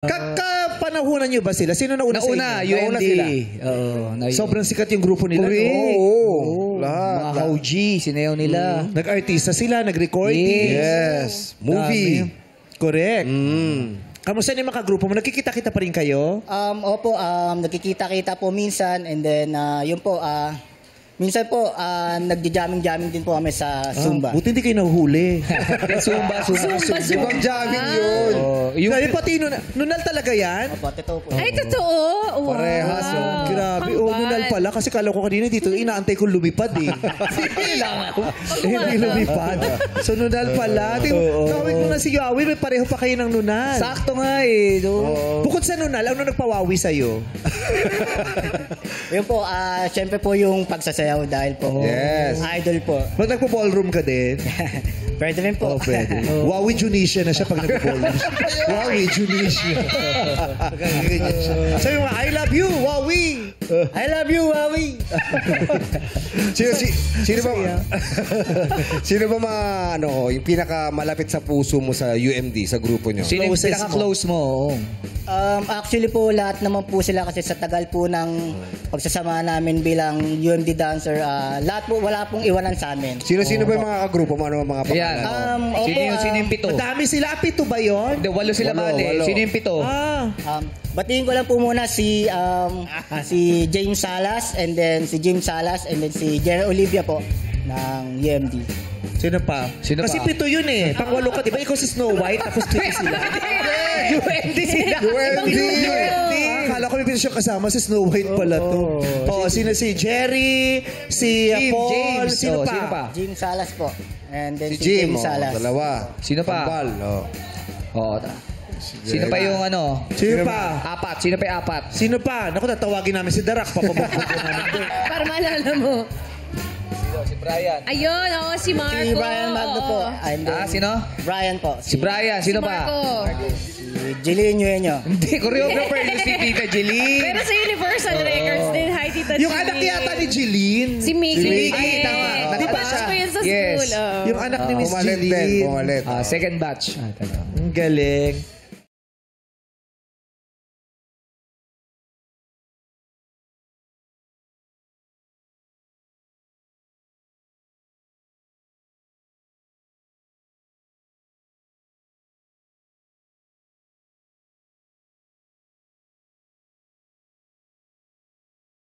Kakapanahunan niyo ba sila? Sino nauna sa inyo? Nauna sila. Sobrang sikat yung grupo nila. Oo. Mga Hauji, sinayaw nila. Nag-artista sila, nag-recording. Yes. Movie. Correct. Kamusta yung mga grupo mo? Nagkikita-kita pa rin kayo? Opo, nagkikita-kita po minsan and then yun po, minsan po nagja-jamming din po kami sa Zumba. Buti hindi kayo nahuhuli. Zumba. Ibang jamming yun. Yung pati nunal talaga yan? Opo, totoo po. Ay, totoo? Wow. Parehas, Grabe. Nunal pala. Kasi kala ko kanina dito, inaantay ko lumipad eh. Hindi lumipad. So nunal pala. Kawit mo na si Yawi, may pareho pa kayo ng nunal. Sakto nga eh. Bukod sa nunal, ano nagpawawi sa'yo? Yun po, syempre po yung pagsasayaw dahil po. Yes. Idol po. Pag nagpo-ballroom ka din? Pwede rin po. Pwede. Wawi Junisha na siya pag nagpo-ballroom. Wawi Junisha. Sabi mo, I love you, Wawi! I love you, Wawi! Sino ba yung pinakamalapit sa puso mo sa UMD, sa grupo nyo? Sino yung pinaka-close mo? Actually po, lahat naman po sila kasi sa tagal po ng pagsasama namin bilang UMD dancer, lahat po, wala pong iwanan sa amin. Sino ba yung mga kagrupo mo? Ano mga pangalan? Sino yung pito? Madami sila. Pito ba yun? Hindi, 8 sila bale. Sino yung pito? Batiin ko lang po muna si James Salas and then si James Salas and then si Jenna Olivia po ng UMD. Sino pa? Kasi pito yun eh. Pang-walo ka, di ba? Ikaw si Snow White, ako si pito sila. UMD sila. UMD! Akala ko may pito siya kasama, si Snow White pala to. Sino si Jerry, si Paul, James. Sino pa? James Salas po. And then Si Jim, Salas. dalawa. Sino pa? Kambal, Sino pa yung ano? Sino pa? Apat. Sino pa yung apat? Sino pa? Naku, tatawagin namin si Darak. Papabukbuk namin doon. Para maalala mo. Si Brian. Ayun, si Marco. Si Brian Magno po. And then, Sino? Brian po. Si Brian. Sino pa? Marco. Si Jeline Nueño. Hindi, choreographer yung si Tita Jeline. Pero sa Universal Records din, hi Tita Yung anak ni ata ni Jeline. Si Mickey. Mickey, tama. Di ba Nakita ko yun sa Yes. school? Yung anak ni Miss Pumalit din, Jeline. pumalit. Second batch. Ang galing.